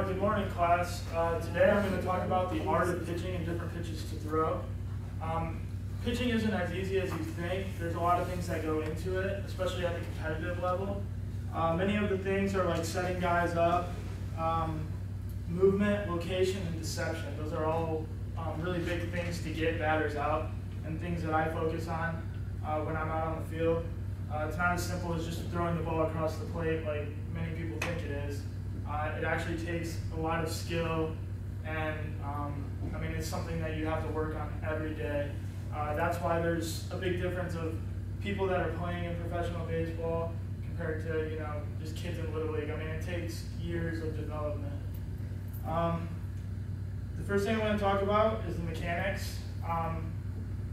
Good morning, class. Today I'm going to talk about the art of pitching and different pitches to throw. Pitching isn't as easy as you think. There's a lot of things that go into it, especially at the competitive level. Many of the things are like setting guys up, movement, location, and deception. Those are all really big things to get batters out and things that I focus on when I'm out on the field. It's not as simple as just throwing the ball across the plate like many people think it is. It actually takes a lot of skill, and I mean, it's something that you have to work on every day. That's why there's a big difference of people that are playing in professional baseball compared to, you know, just kids in Little League. I mean, it takes years of development. The first thing I'm going to talk about is the mechanics.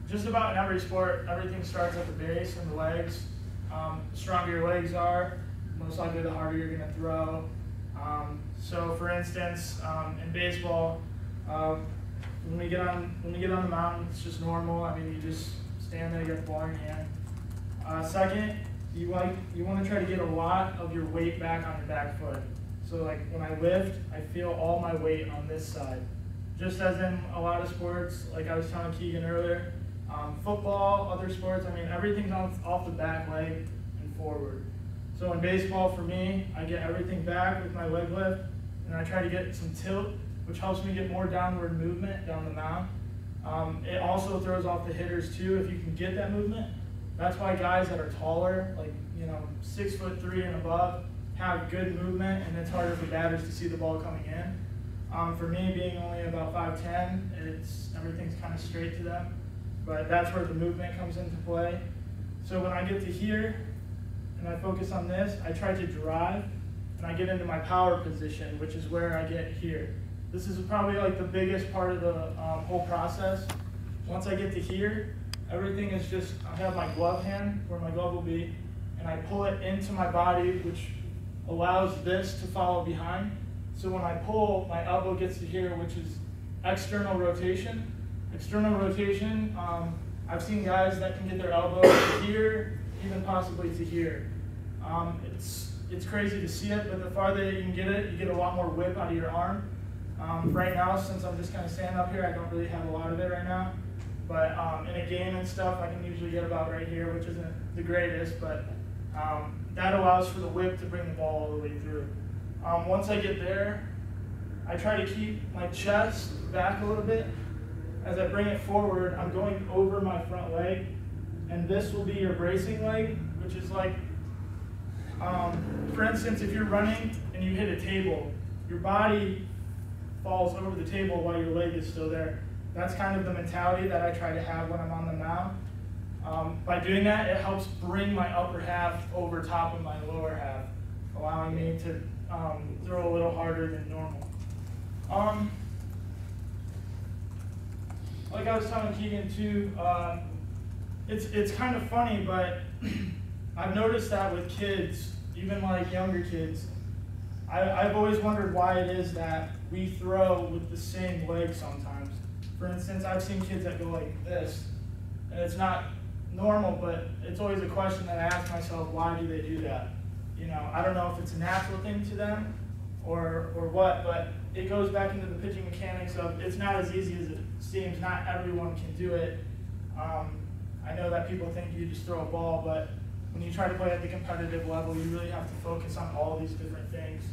Just about in every sport, everything starts at the base and the legs. The stronger your legs are, most likely the harder you're going to throw. So for instance, in baseball, when we get on the mound, it's just normal. I mean, you just stand there, you get the ball in your hand. Second, you want to try to get a lot of your weight back on your back foot. So like when I lift, I feel all my weight on this side. Just as in a lot of sports, like I was telling Keegan earlier, football, other sports, I mean, everything's off the back leg and forward. So in baseball, for me, I get everything back with my leg lift, and I try to get some tilt, which helps me get more downward movement down the mound. It also throws off the hitters too, if you can get that movement. That's why guys that are taller, like 6'3" and above, have good movement, and it's harder for batters to see the ball coming in. For me, being only about 5'10", everything's kind of straight to them, but that's where the movement comes into play. So when I get to here, and I focus on this, I try to drive, and I get into my power position, which is where I get here. This is probably like the biggest part of the whole process. Once I get to here, everything is just, I have my glove hand, where my glove will be, and I pull it into my body, which allows this to follow behind. So when I pull, my elbow gets to here, which is external rotation. External rotation, I've seen guys that can get their elbow to here, even possibly to here. It's crazy to see it, but the farther you can get it, you get a lot more whip out of your arm. Right now, since I'm just kind of standing up here, I don't really have a lot of it right now. But in a game and stuff, I can usually get about right here, which isn't the greatest, but that allows for the whip to bring the ball all the way through. Once I get there, I try to keep my chest back a little bit. As I bring it forward, I'm going over my front leg, and this will be your bracing leg, which is like, for instance, if you're running and you hit a table, your body falls over the table while your leg is still there. That's kind of the mentality that I try to have when I'm on the mound. By doing that, it helps bring my upper half over top of my lower half, allowing me to throw a little harder than normal. Like I was telling Keegan too, it's kind of funny, but I've noticed that with kids, even like younger kids, I've always wondered why it is that we throw with the same leg sometimes. For instance, I've seen kids that go like this, and it's not normal, but it's always a question that I ask myself, why do they do that? I don't know if it's a natural thing to them or what, but it goes back into the pitching mechanics of it's not as easy as it seems. Not everyone can do it. I know that people think you just throw a ball, but when you try to play at the competitive level, you really have to focus on all these different things.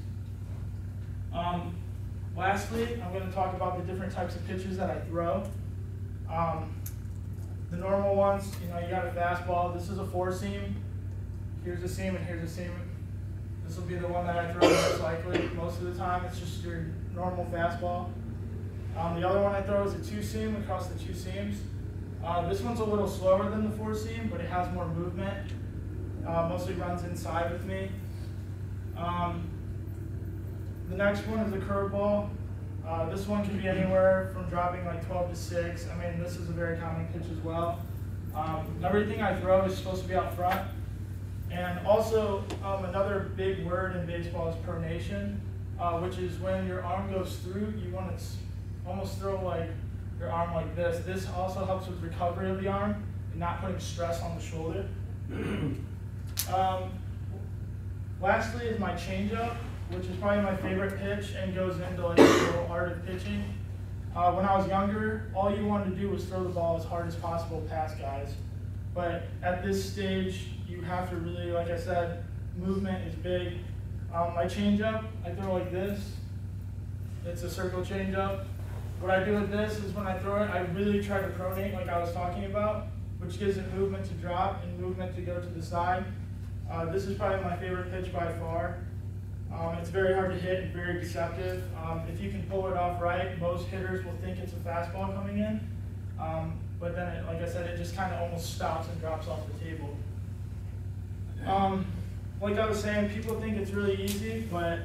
Lastly, I'm going to talk about the different types of pitches that I throw. The normal ones, you got a fastball. This is a four-seam. Here's a seam and here's a seam. This will be the one that I throw most likely. Most of the time, it's just your normal fastball. The other one I throw is a two-seam across the two seams. This one's a little slower than the four-seam, but it has more movement. Mostly runs inside with me. The next one is a curveball. This one can be anywhere from dropping like 12 to 6. I mean, this is a very common pitch as well. Everything I throw is supposed to be out front. And also, another big word in baseball is pronation, which is when your arm goes through, you want to almost throw like your arm like this. This also helps with recovery of the arm and not putting stress on the shoulder. Lastly is my changeup. which is probably my favorite pitch and goes into like the whole art of pitching. When I was younger, all you wanted to do was throw the ball as hard as possible past guys. But at this stage, you have to really, like I said, movement is big. My changeup, I throw like this. It's a circle changeup. What I do with this is when I throw it, I really try to pronate like I was talking about, which gives it movement to drop and movement to go to the side. This is probably my favorite pitch by far. It's very hard to hit and very deceptive. If you can pull it off right, most hitters will think it's a fastball coming in. But then, like I said, it just kind of almost stops and drops off the table. Like I was saying, people think it's really easy, but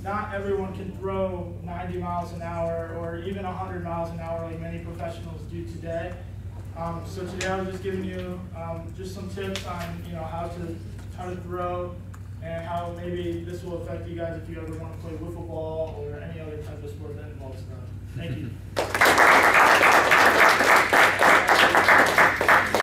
not everyone can throw 90 miles an hour or even 100 miles an hour like many professionals do today. So today I was just giving you just some tips on how to throw and how maybe this will affect you guys if you ever want to play wiffle ball or any other type of sport that involves throwing. Thank you.